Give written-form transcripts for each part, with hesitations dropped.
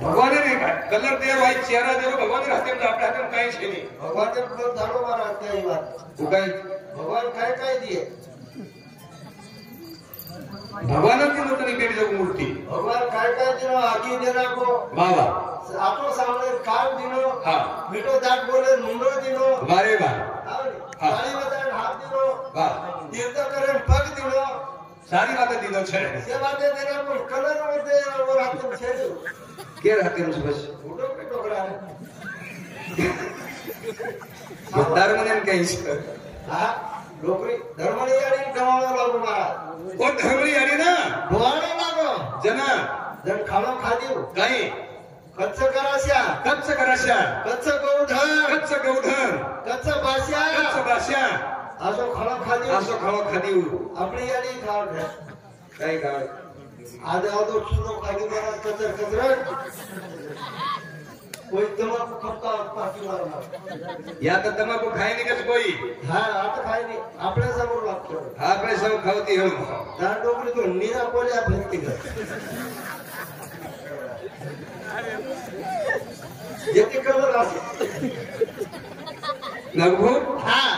भगवान ने कलर दे भाई चेहरा दे भगवान के हाथे में आपके हाथे में काई छे नहीं भगवान ने तो धारो मारा कई बार वो काई भगवान काय दिए भगवान की मूर्ति पेट जो मूर्ति भगवान काय दिनो आखी देना को बाबा आपको सामने कान दिनो हां मीठो दांत बोले मुंडो दिनो वारे वाह ताली बजाए हाथ दिनो वाह तीर्थ करे पग दिनो सारी बातें दिनो छे ये बातें देना को कलर और दे और हाथ में छे के रहते हैं बस फोटो पे टोकरा धर्म ने कहीं हां नौकरी धर्मणी यारी कमावा लागो महाराज ओ धर्मणी यारी ना बोवाने लागो जना जण खाणो खादियो काही कच्च कराशा कच्च गौधन कच्च बाश्या असो खाणो खादियो आपली यारी खाव काही खाव आज आदो सुनो खादी मारा कचर कोई तंबाकू खपता पाकी मारना या तो तंबाकू खाए नहीं कच कोई हां आता खाई नहीं आपने समोर लागतो आपने सब खावती हो दान डोकरी तो नीरा कोल्या भक्ती कर येते कलर असे लगभो हां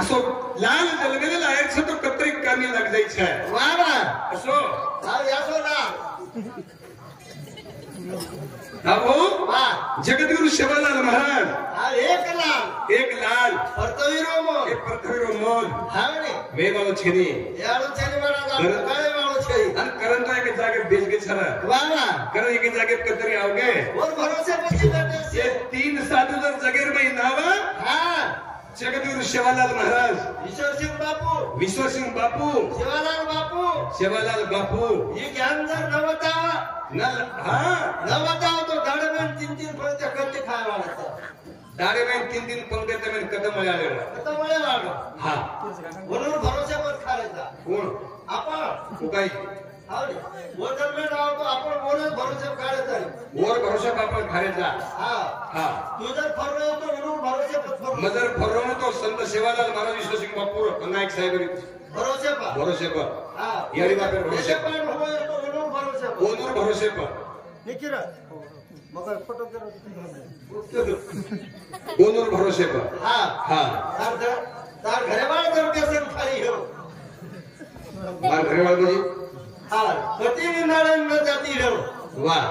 असो लाल जलगलेला आहे तो कत्रिक कामी लग जाई छे वाह वाह असो हां यासो ना अबो वाह जगतगुरु शिवलाल महाराज हां एक लाल परतवीरो मोल हां ने वे वालो छेनी यारो छेनी वाला काय वालो छे अन करन तो एक जागे बेच के छरा वाह वाह कर एक जागे कतरी आओगे और भरोसे पची बैठे ये 3 साधु जर जगेर में नावा हां जगतगुरु शिवलाल महाराज विश्व सिंह बापू शिवलाल बापू ये ज्ञान जर न बतावा न बताओ तो दाड़े में 3 पंक्ति करते खाए वाला था दाड़े में 3 पंक्ति ते में कदम मळ्यालेला हां म्हणून भरोसे पर खायचा कोण आपण उकाई हां वो जर में राव तो आपण बोले भरोसे खायचा और भरोसा आपण खायचा हां तू जर फरलो तो म्हणून भरोसे पर मदर फरलो तो संत शिवलाल महाराज विश्व सिंह बापू नायक साहेब भरोसे पर हां यारी बात भरोसे पर होय तो म्हणून भरोसे पर ओनर भरोसे पर निकिरा मगर फोटो करो ओनर भरोसे पर हां तार घरेवाल जर व्यसन खाली हो मार घरेवाल जी हां पति निनाळन न जाती हो वाह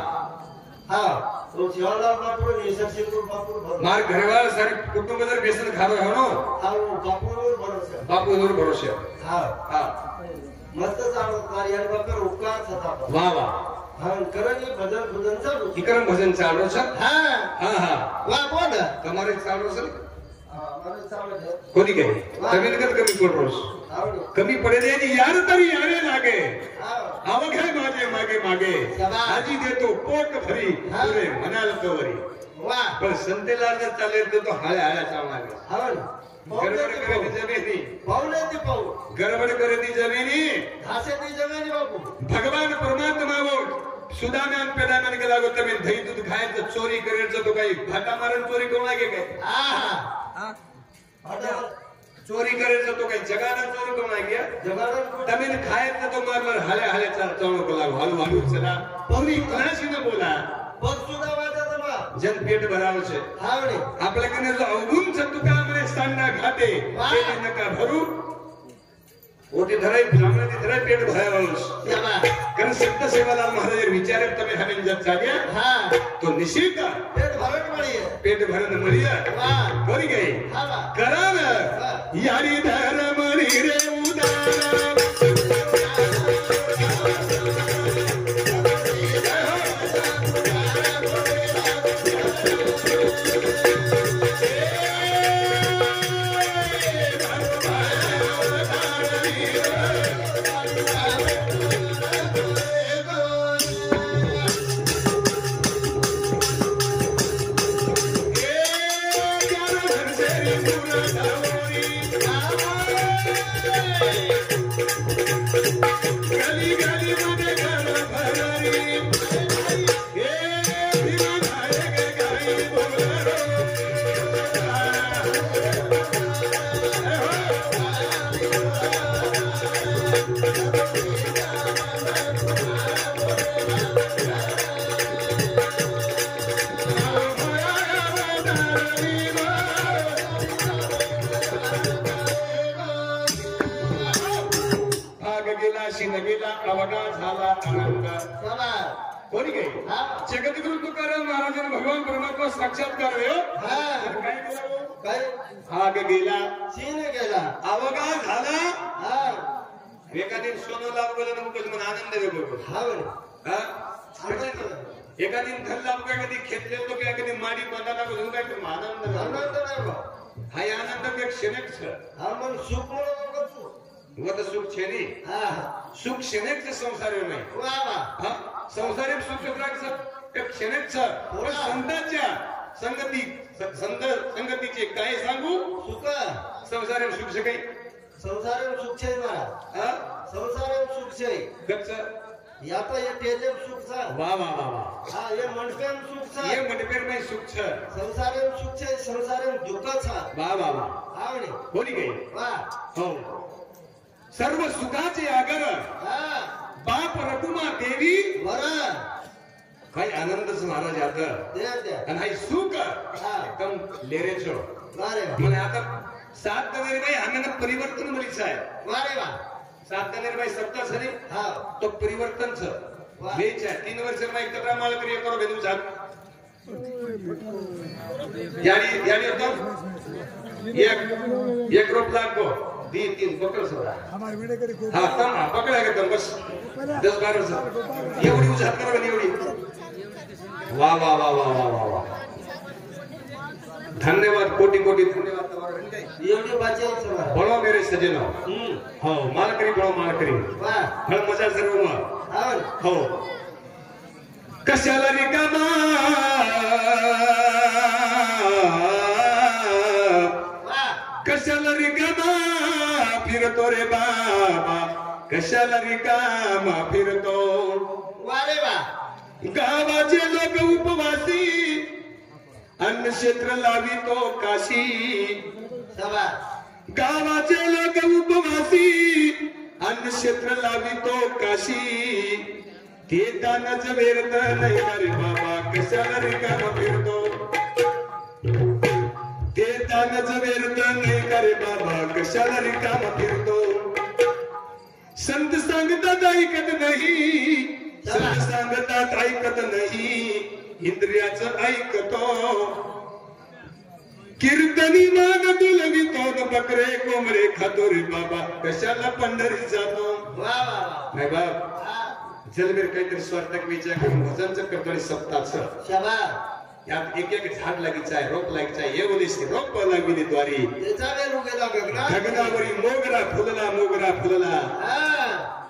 हां तो शिवलाल बापू निसर्ग बापू मार घरेवाल सारे कुटुंब जर व्यसन खावे हो नो हां बापू वर भरोसे हां मस्त चालू कार्य बापर उपकार थता वाह वाह हां करनी भजन चालू इकरम भजन चालू छ हां वाह बोल તમારે ચાલુ છે મારે ચાલુ છે કોની કે તમે નકર કમી પડરોસ કમી પડે દે ની યાર તારી યારે લાગે આવખે માગે હાજી દે તો પોટ ભરી પૂરે મનાલ કવરી વાહ પણ સંતેલાલ ને ચાલે તો હાળે ચાવ લાગે ગરબડ કરે દી જમીની પાઉલેતી પાઉ ગરબડ કરે દી જમીની ઘાસે દી જમીની બાપુ ભગવાન પરમાત્મા वो सुदाम्यान पेदाम्यान गेला गो तमे दही दूध खायचं चोरी करायचं तो काही भाटा मारण चोरी करू लागे काय चोरी करायचं तो काही जगाना चोरी करू लागे जगाना तमे खायचं तो मार हाले चावणो को लागो हलू चला पूरी क्लास ने बोला पग सुद्धा वाजत बा जन पेट भराव छे हावणे आपल्याकडे जो अवगुण छ तुका मरे स्थानना घाटे ते नका भरू ओटी धराई ब्राह्मण ती धराई पेट भरावस कारण संत सेवालाल महाराज विचारे तमे हमें जब जाग्या हां तो निश्चित पेट भरण मळिया वाह कोरी गई करान यारी धर्म रे उदार झाला आनंद कोणी काही जगद्गुरु तुकाराम महाराजांनी भगवान परमात्मा साक्षात्कार वेळ आग गेला सीन गेला अवघा झाला एखादी सोनं लाभ गेलं म्हणून आनंद एखादी धन लाभ कधी खेळले तो काय कधी माडी बंधाना बघून काय आनंद हा आनंद एक क्षणिक सुख सुख छेनी सुख क्षणिक संसार नाही संसारिक सुख एक क्षणिक संतांच्या संगतीचे काय सांगू सुख संसारिक सुख काही संसार सुख छे संसार सुख छे गच्च या तो ये टेले सुख सा वाह वाह वाह हां ये मनपेन सुख सा ये मनपेन में सुख छ संसार सुख छे संसार दुःख सा वाह वाह वाह आवणे बोली गई वाह हो सर्व सुखाचे आगर बाप रघुमा देवी वर काय आनंदच महाराज आता दे आणि हाय सुख एकदम लेरेचो वारे म्हणजे आता 7 निर्भय आनंद परिवर्तन मलीच आहे वारे वा 7 निर्भय सत्ता झाली हा तो परिवर्तन छ वेच आहे 3 वर्ष में एकत्र माल करिए करो बेदू झाल याडी होतो एक रोप लागो 2-3 पकड़ सर हमारे वीडियो करी खूब हां तम पकड़ा के तुम बस 10-12 सर एवढी उजात करो बनी एवढी वाह वाह वाह वाह वाह वाह धन्यवाद कोटि कोटि धन्यवाद एवढी बाचे सर बोलो मेरे सजनो हो माल करी वाह फळ मजा सर्व मग हो कशाला रिकामा कशाला रिकामा फिरतो रे बाबा कशाला रिकामा फिरतो वारे वा गावाचे लोक उपवासी अन्न क्षेत्र लावितो काशी सवा गावाचे लोक उपवासी अन्न क्षेत्र लावितो काशी ते दानच व्यर्थ नाही रे बाबा कशाला रिकामा फिरतो ते दानच व्यर्थ नाही रे बाबा कशाला रिकामा फिरतो संत सांगतात ऐकत नाही संत सांगतात ऐकत नाही इंद्रियाचं ऐकतो कीर्तनी मान डुलवितो बकरे कोंबडे खातो रे बाबा कशाला पंढरी जातो वा वा नाही बाप जलबेर काहीतरी स्वार्थक विचार करून भजनचं करतो आणि सप्ताचं शाबास यात एक एक झाड लागायचं आहे रोप लागायचं आहे एवढीशी रोप लागली द्वारी त्याचा वेळ उगेला गगना गगनावरी मोगरा फुलला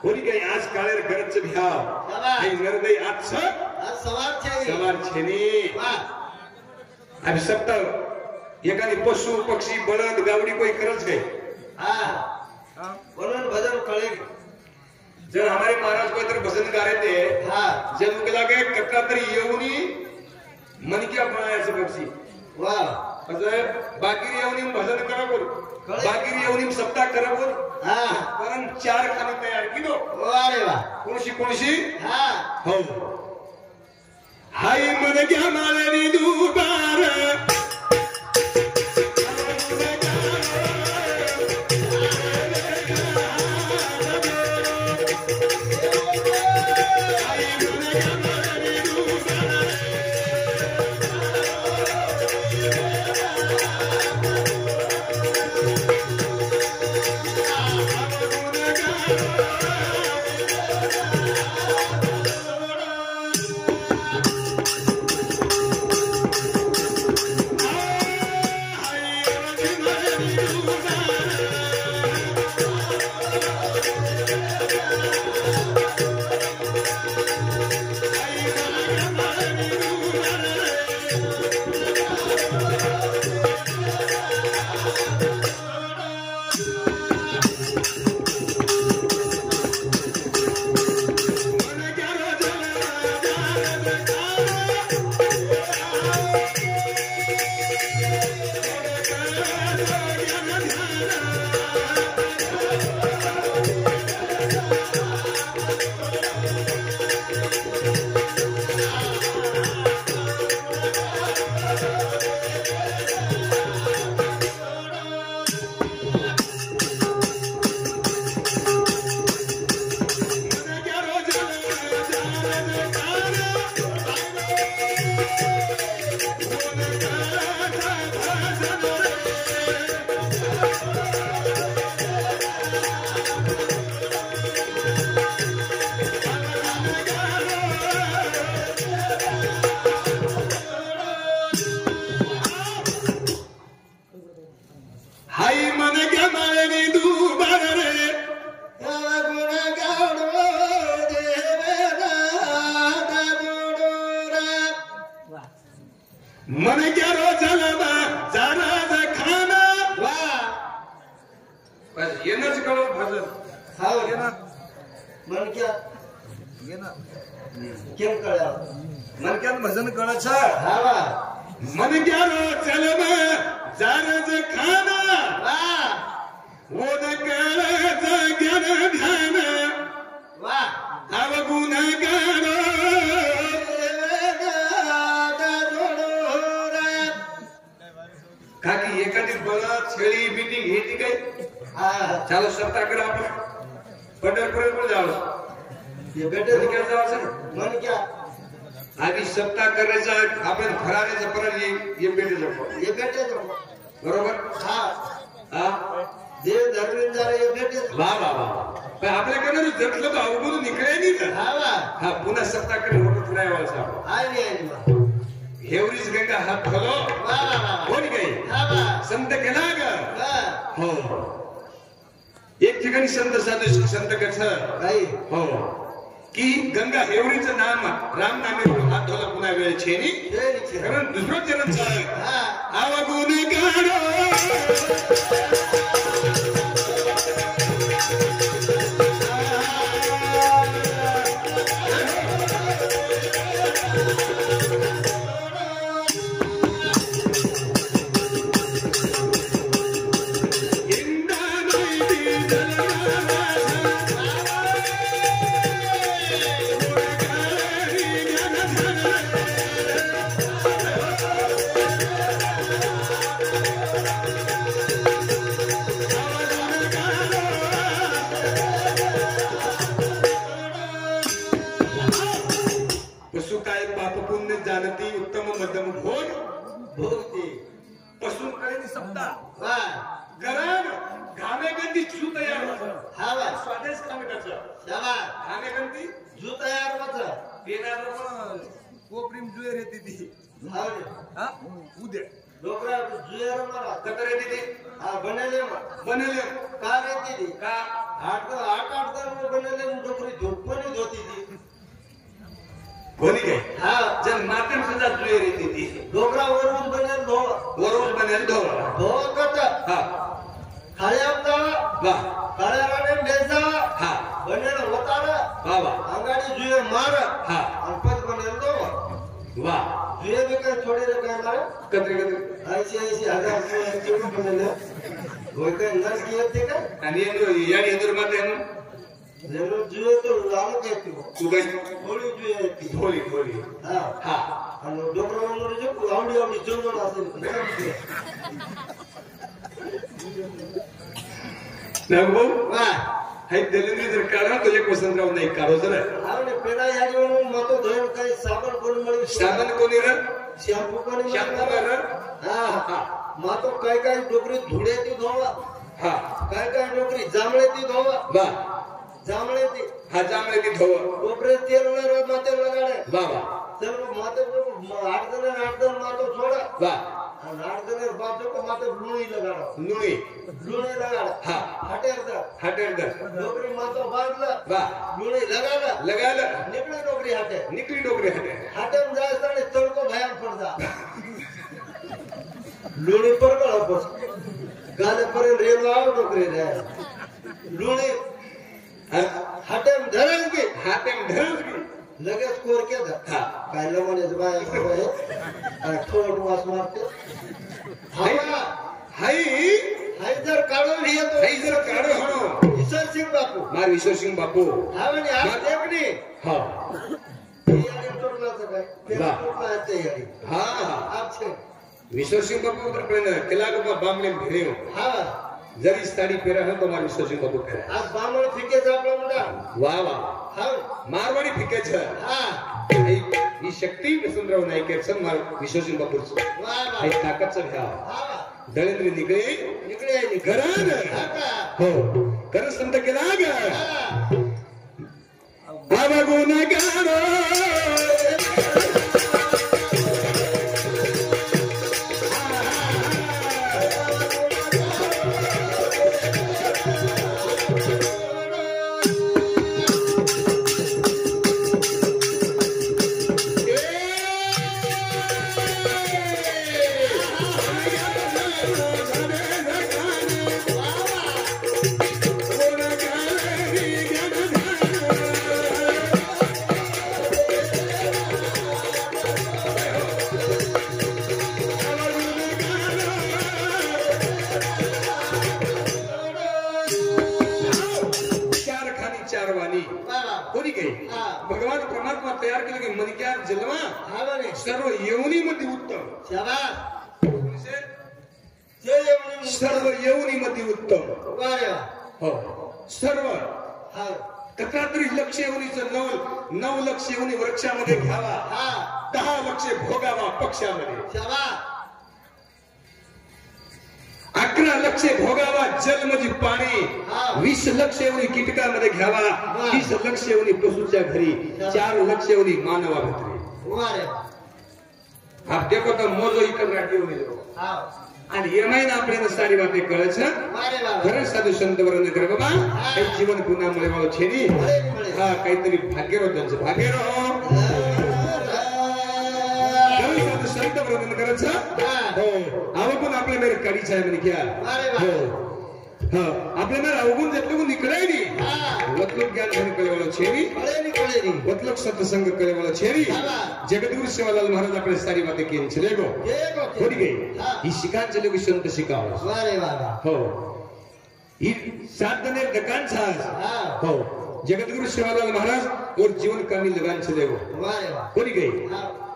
कोणी काही आज काळेर गरज घ्याव आणि निर्णय आज सवार छेनी वा आणि सप्ताह एखादी पशु पक्षी बळद गावडी कोई करच गई बोलन भजन कळे जर हमारे महाराज को इधर भजन गा रहे थे जब उनके लगे कटरा तरी येऊनी मन क्या बनायचं पक्षी वा बाकी येऊनी भजन करा बोल बाकी येऊनी सप्ताह करा बोल कारण 4 खाली तयार किलो अरे वा कोणशी हो हाय मन घ्या माळरी दुबार मन क्यारो जलमा जाराज खाना वा बस येनच कळो भजन हाव मन क्या केम कळ्या मनक्यात भजन कळच हा वा मन क्यारो जलमा जाराज खाना वा ओद कळच ज्ञान ध्यान वा अवगुण गारो काकी एखादी बळद छेळी मीटिंग हे ती काय हा चालो सत्ताकडे आपण पंढरपूर जावं ये बेटे काय जावं मन क्या आधी सत्ता करायचा आपण घराण्याचा परत ये पेटे जाऊ ये बेटे बरोबर हा हा देव धर्मेंद्र ये बेटे वा वा वा पण आपल्याकडे जटलं तर अवघड निघले नाही का हा वा हा पुन्हा सत्ताकडे मोठं फिरायचं आली आली वा हेवरीच गंगा हात घालो वा वा कोण काही हा वा संत केला ग वा हो एक ठिकाणी संत साधू संत कस काही हो की गंगा हेवरीचं नाम राम नामे हात धोला पुन्हा वेळ छेनी कारण दुसरं चरण चाल हा आवगुण गाडो पशु काय पाप पुण्य जानती उत्तम मध्यम भोग भोगती पशु करेनी सप्ता वा गरम घामे गंदी छू तयार हा वा स्वादेश काम त्याचं शाबा घामे गंदी जू तयार होत देणार कोपरीम जुएर येते ती हा हा उद्या डोकरा जुएर मला कतर येते ती हा बनले बनले का रेती ती का आठ बनले डोकरी झोपणी होती ती कोणी काय हा जर मातेम सुद्धा जुएर येते ती डोकरा वरून बनेल धो वरून बनेल धो धो कट हा खाळ्यामदा वा काळ्या राणे बेजा हा बनेल होतार वा वा अंगाडी जुए मार हा अल्पत बनेल दो वा जुए भी काय थोड़ी रे काय मार कत्री कत्री 80,000 जेवढं बनेल होय काय नस घेते काय आणि याडी एंदूर माते जेवढं जुए तो लाल काय तू तू काय थोडी जुए ती ढोली ढोली हा हा आणि डोकरा वरून जे आवडी आवडी जेवण असेल नागभाऊ वा हाय दलिंद्री जर काढा तो एक वसंतराव नाही काढो जरा आवडे पेडा याडी म्हणून मतो धोरण काही साबण करून मिळू साबण कोणी र शॅम्पू करून शॅम्पू कर हा हा मातो काय काय डोकरी धुड्याची धोवा हा काय काय डोकरी जांभळ्याची धोवा वा जांभळ्याची हा जांभळे ती धोव डोकरे तेल माते लगाडे वा वा सर्व माते 8 जण मातो छोडा वा आणि 8 जण बाजू को माते लुणी लगाडा नुणी लुणी लगाडा हा हटेरदा हटेर दर डोकरी मातो बांधला वा लुणी लगाडा लगाला निकळी डोकरी हटे निकली डोकरे हटे हाटेम जायचं आणि तडको भयान पडता लुणी पर गळा गाले पर्यंत रेल आव डोकरे रे लुणी हाटेम धरण की हातेम धरल की लगेच कोर के हा काय लमण्याचं बाय ठोट वास मारते हवा हाय हाय जर काढून येतो हाय जर काढो हणो ईश्वर सिंग बापू मार ईश्वर सिंग बापू हा म्हणे आज देखणी हा याडी टोटलाचं काय वा. टोटला तयारी हा हा आपसे ईश्वर सिंग बापू तर पण केला का बामले भिरे हा जरी साडी पेरा हो तो मार ईश्वर सिंग बापू पेरा आज बामण फिकेच आपला मुला वा वा हा मारवाडी फिकेच हा ही शक्ती वसंतराव नाईकेचं मार ईश्वर सिंग बापूच वा वा ही ताकदचं घ्या हा दळेंद्र निगळे इकडे आहे घरान हा का हो कर संत केला ग हा बाबा गुन्हेगार भगवान परमात्मा तयार केलं की मणक्या जन्मा हा बरे सर्व येवनीमध्ये उत्तम शाबास जे येऊन सर्व येवनीमध्ये उत्तम वारे हो सर्व हा कथा तरी लक्ष येवनीचं 9 लक्ष येवनी वृक्षामध्ये घ्यावा हा 10 लक्ष भोगावा पक्षामध्ये शाबास 11 लक्ष भोगावा जल म्हणजे पाणी 20 लक्ष येवनी कीटकामध्ये घ्यावा 30 लक्ष येवनी पशुच्या घरी 4 लक्ष येवनी मानवा घरी वारे आप देखो तो मोजो इकडे राखीव नाही हा आणि येमाई ना आपल्याला सारी बाते कळच वारे बाबा खरं साधू संत वरण कर बाबा काही जीवन पुन्हा मला छेनी हा काहीतरी भाग्यरो त्यांचं भाग्यरो खरं साधू संत वरण करच हो आवकून आपल्या मेरे काढीचा आहे म्हणे क्या हो हा आपल्या मेरे अवगुण जतकून निकळाय नी वतलोक ज्ञान घेऊन कळवलं छेनी वतलोक सत्संग कळवलं छेनी जगद्गुरु सेवालाल महाराज आपले सारी बातें केली चले गो थोड़ी गई ही शिकान चले गो संत शिकाव वारे बाबा हो ही सात दने दकान छास हो जगद्गुरु सेवालाल महाराज और जीवन कामी लगान चले गो वारे बाबा थोड़ी गई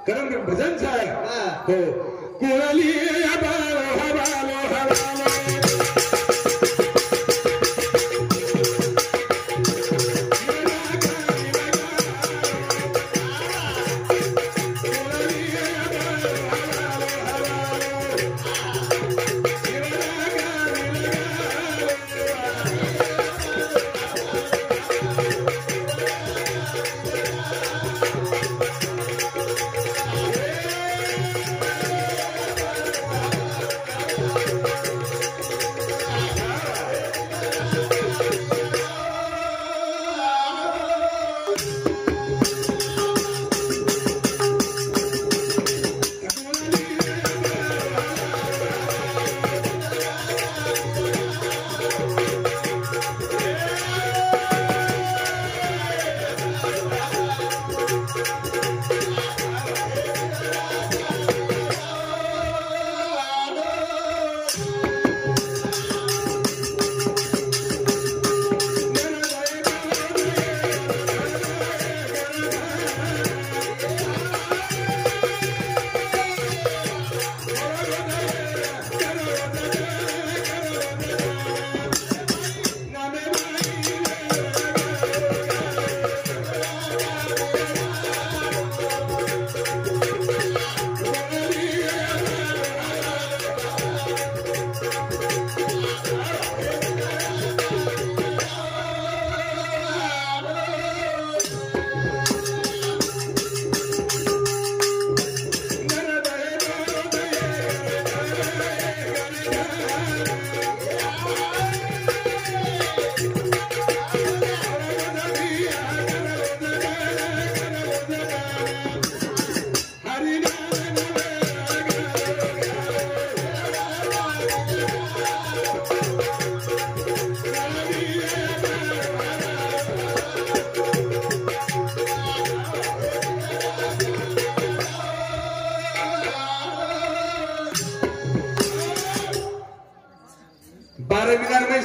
करम भजन छाय हो कोली हबालो हबालो हबालो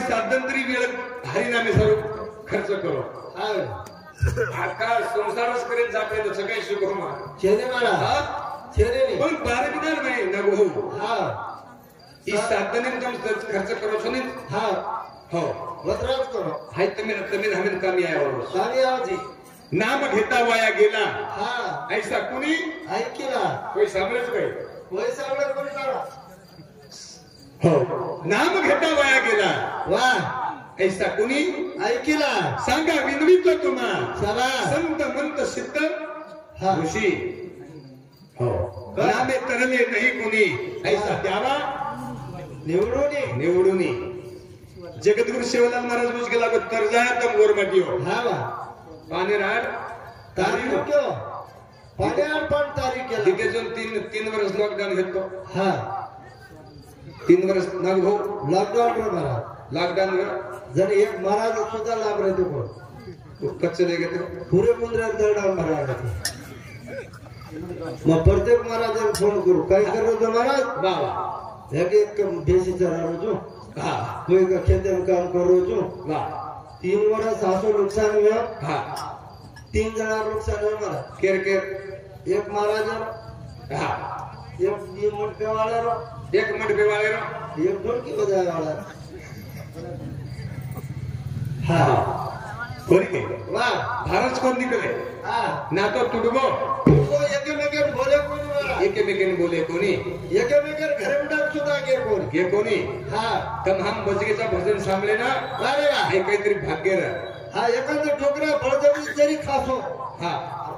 साधंतरी वेळ हरिनामे सर्व खर्च करो आकाश संसारच करेल जाते सगळे सुख चेहरे मारा चेहरे पण बारविनार नाही नगो हा ई साधने तुम खर्च करो सुनी हा हो वत्राच करो हाय तुम्ही हमें कामी आयो कामी आजी नाम घेता वाया गेला हा ऐसा कुणी ऐकिला कोई सांभळच काय कोई सांभळ कोणी करा हो नाम घेता वाया गेला वाह ऐसा कुणी ऐकिला सांगा विनवितो तुम्हा शाबास संत मंत सिद्ध हा ऋषी हो नामे तरले नाही कुणी ऐसा द्यावा निवडून जगद्गुरु सेवालाल महाराज बुझ गेला को तरजाया तम गोरमटी हो हा वा पानेराड तारीख क्यों पानेराड पण तारीख केला तिथे जो तीन वर्ष लॉकडाऊन घेतो हा 3 वर्ष नाग हो लॉकडाऊन वर मारा लॉकडाऊन वर जर एक महाराज सुद्धा लाभ रहतो को कच्चे ले गए पूरे मुंद्रा दरडाव महाराज मग प्रत्येक महाराजांना फोन करू काय करो तो महाराज वाह एक बेसी चरारो जो हां कोई का खेते में काम करो जो वाह 3 वर्ष 700 नुकसान हुआ हां 3 जना लोक चालले मला केर केर एक महाराजा हा एक मंडपे वाला एक मंडपे वाले रो एक ढोलकी बजाय वाला हा कोणी के वाह भारत कोण निकले हां ना तो तुडगो तो एकेमेके बोले कोणी वाला एकेमेकेने बोले कोणी एकेमेके घरे उडा सुद्धा गे कोणी गे कोणी हां तम हम बजगेचा भजन सांभले ना अरे वाह हे काहीतरी भाग्य रा हा एखादा डोकरा बळजबरी जरी खासो हा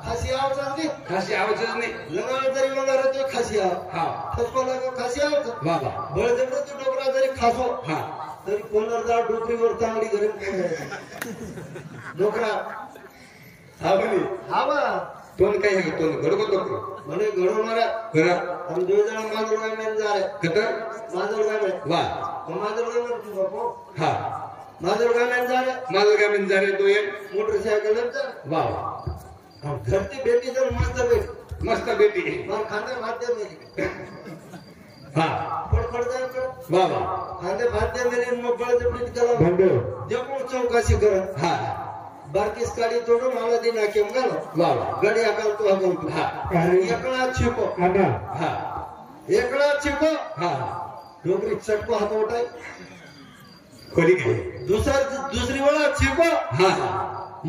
खासी आवच नाही खाशी आवाजच नाही लगाव जरी वगैरे तो खासी आव हा खसको लागो खासी आवच वा वा बळजबरी तो डोकरा जरी खासो हा तरी कोणरदा डोकरीवर चांगली घरी डोकरा हा म्हणे हा बा तोन काय आहे तोन गडगो तो म्हणे घडो मारा घरा हम 2 जण मांजरगाव में जा रहे कतर मांजरगाव में वा मांजरगाव में तू बापू हा मांजरगाव में जा रहे मालगामीन जा रे तो ये मोटरसाइकिल में जा वा हम घर की बेटी तो मस्त बेटी मस्त बेटी मार खाने भात दे मेरी हा फड़फड़ जाए वा वा खाने भात दे मेरी मोबाइल जबड़ी चला भंडो जब वो चौकासी कर हा बारकीस गाड़ी तोड़ो माला दिन आके मंगालो वा वा गाड़ी अकल तो हम हा एकड़ा छिपो आना हा एकड़ा छिपो हा डोगरी चटको हाथ उठाई कोणी के दूसरी वाला छिपो हा हा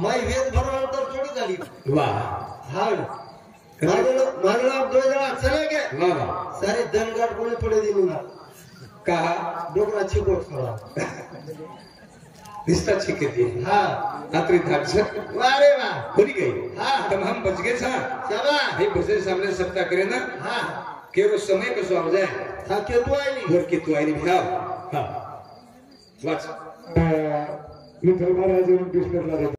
माई वेद भरवाल तो थोड़ी गाड़ी वा हाँ मानला 2 जना चले गए वा वा सारे धनगाट कोणी पड़े दी ना कहा डोगरा छिपो थोड़ा निस्ता छिके दी हाँ रात्रि धाडस वारे वाह कोणी गई हाँ तब हम बच गए था शाबाश हे भजन सामने सप्ताह करे ना हाँ केरो समय कसो आव जाए था के तो आई नहीं घर की तू आई नहीं हा वाच विठ्ठल महाराज कृष्ण